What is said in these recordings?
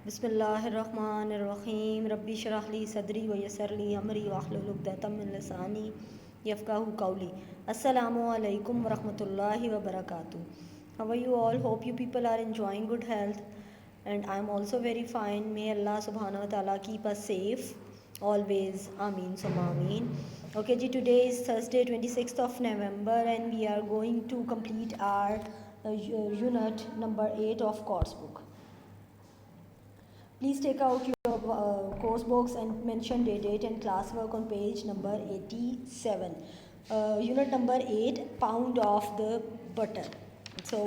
बिस्मिल्लाहिर्रहमानिर्रहीम रब्बी शरह ली सदरी व यस्सर ली अमरी वाहलुल उक़दतम मिन लिसानी यफ़क़हू क़ौली। अस्सलामु अलैकुम व रहमतुल्लाहि व बरकातुहू। How are you all? Hope you people are enjoying good health, and I am also very fine. May Allah subhanahu wa ta'ala keep us safe always. Ameen summa ameen. Okay ji, today is Thursday 26th of November and we are going to complete our unit number 8 of course book. Please take out your course books and mention date and classwork on page number 87. Unit number 8, pound of the butter. So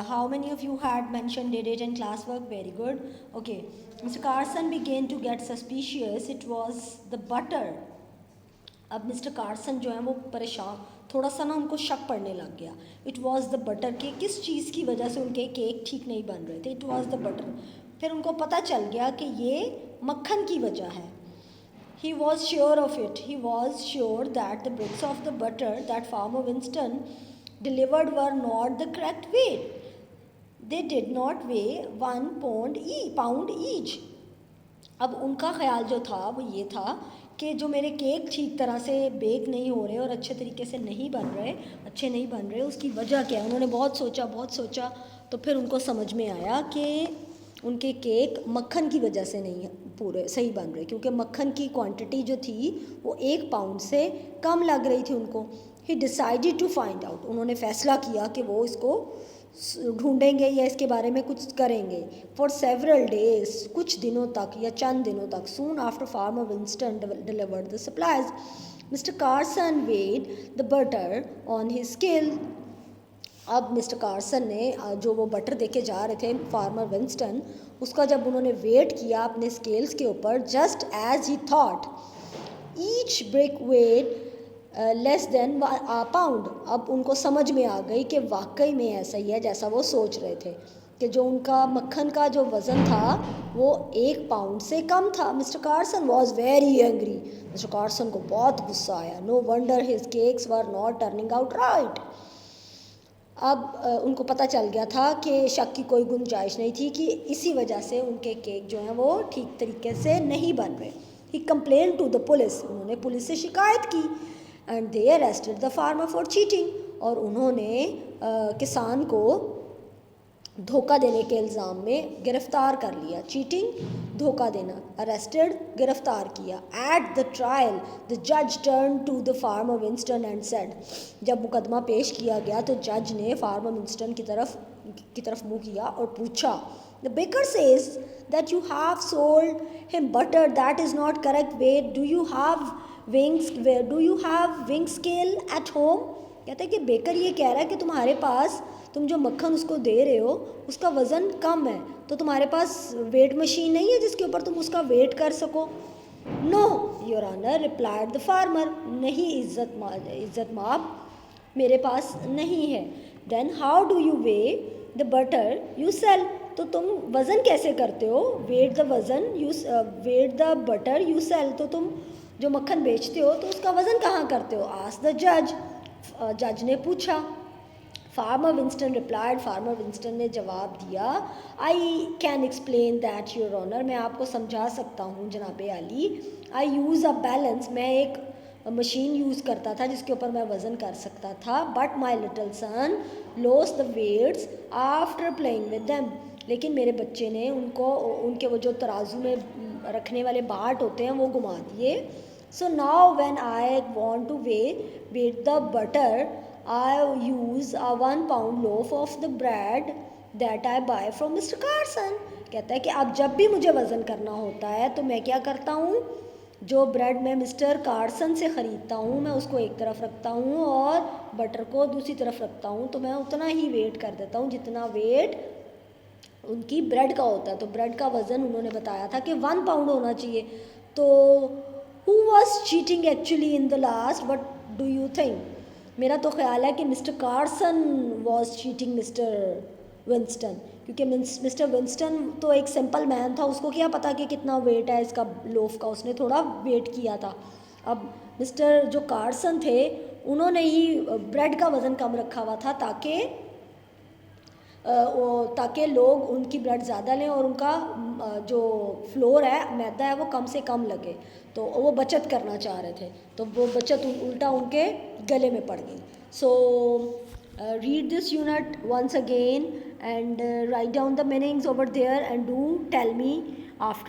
how many of you had mentioned date and classwork? Very good. Okay, Mr. Carson began to get suspicious. It was the butter. अब Mr Carson जो है वो परेशान, थोड़ा सा ना उनको शक पड़ने लग गया. इट वॉज़ द बटर, के किस चीज़ की वजह से उनके केक ठीक नहीं बन रहे थे. It was the butter. फिर उनको पता चल गया कि ये मक्खन की वजह है. He was sure of it. He was sure that the bricks of the butter that farmer Winston delivered were not the correct weight. They did not weigh 1 pound each. अब उनका ख्याल जो था वो ये था कि जो मेरे केक ठीक तरह से बेक नहीं हो रहे और अच्छे तरीके से नहीं बन रहे, अच्छे नहीं बन रहे, उसकी वजह क्या है. उन्होंने बहुत सोचा तो फिर उनको समझ में आया कि उनके केक मक्खन की वजह से नहीं पूरे सही बन रहे, क्योंकि मक्खन की क्वांटिटी जो थी वो 1 पाउंड से कम लग रही थी उनको. He decided to find out. उन्होंने फ़ैसला किया कि वो इसको ढूंढेंगे या इसके बारे में कुछ करेंगे. फॉर सेवरल डेज, कुछ दिनों तक या चंद दिनों तक. Soon after farmer Winston delivered the supplies, Mr Carson weighed the butter on his scale. अब मिस्टर कार्सन ने जो वो बटर देके जा रहे थे फार्मर विंस्टन, उसका जब उन्होंने वेट किया अपने स्केल्स के ऊपर, just as he thought each brick weighed less than pound. अब उनको समझ में आ गई कि वाकई में ऐसा ही है जैसा वो सोच रहे थे, कि जो उनका मक्खन का जो वज़न था वो 1 पाउंड से कम था. Mr Carson was very angry. Mr Carson को बहुत गुस्सा आया. No wonder his cakes were not turning out right. अब उनको पता चल गया था कि शक की कोई गुंजाइश नहीं थी कि इसी वजह से उनके केक जो हैं वो ठीक तरीके से नहीं बन रहे. ही कंप्लेन टू द पुलिस. उन्होंने पुलिस से शिकायत की. And they arrested the farmer for cheating. और उन्होंने किसान को धोखा देने के इल्ज़ाम में गिरफ़्तार कर लिया. चीटिंग, धोखा देना. अरेस्टेड, गिरफ़्तार किया. एट द ट्रायल द जज turn to the farmer Winston and said. जब मुकदमा पेश किया गया तो जज ने फार्मर विंस्टन की तरफ मुँह किया और पूछा, the baker says that you have sold him butter that is not correct weight. Do you have weighing scale at home. कहते हैं कि बेकर ये कह रहा है कि तुम्हारे पास, तुम जो मक्खन उसको दे रहे हो उसका वज़न कम है, तो तुम्हारे पास वेट मशीन नहीं है जिसके ऊपर तुम उसका वेट कर सको. No your honour, replied the farmer. नहीं इज़्ज़त माब मेरे पास नहीं है. Then how do you weigh the butter you sell. तो तुम वज़न कैसे करते हो. Weigh the butter you sell. तो तुम जो मक्खन बेचते हो तो उसका वज़न कहाँ करते हो. आस्क्ड द जज. जज ने पूछा. Farmer Winston replied. Farmer Winston ने जवाब दिया, I can explain that your honour. मैं आपको समझा सकता हूँ जनाबे आली. I use a balance. मैं एक मशीन यूज़ करता था जिसके ऊपर मैं वज़न कर सकता था. But my little son lost the weights after playing with them. लेकिन मेरे बच्चे ने उनके वो जो तराजू में रखने वाले बाट होते हैं वो घुमा दिए. So now when I want to weigh the butter I use a 1 pound loaf of the bread that I buy from Mr. Carson. कहता है कि अब जब भी मुझे वज़न करना होता है तो मैं क्या करता हूँ, जो ब्रेड मैं मिस्टर कार्सन से ख़रीदता हूँ मैं उसको एक तरफ रखता हूँ और बटर को दूसरी तरफ रखता हूँ. तो मैं उतना ही वेट कर देता हूँ जितना वेट उनकी ब्रेड का होता है. तो ब्रेड का वज़न उन्होंने बताया था कि 1 पाउंड होना चाहिए. तो who was cheating actually in the last, what do you think. मेरा तो ख्याल है कि mister Carson was cheating mister Winston, क्योंकि मिस्टर विंस्टन तो एक सिंपल मैन था. उसको क्या पता कि कितना वेट है इसका लोफ का. उसने थोड़ा वेट किया था. अब मिस्टर जो कार्सन थे उन्होंने ही ब्रेड का वज़न कम रखा हुआ था ताकि ताकि लोग उनकी ब्लड ज़्यादा लें और उनका जो फ्लोर है, मैदा है, वो कम से कम लगे। तो वो बचत करना चाह रहे थे, तो वो बचत उल्टा उनके गले में पड़ गई। सो read this unit once again and write down the meanings over there and do tell me after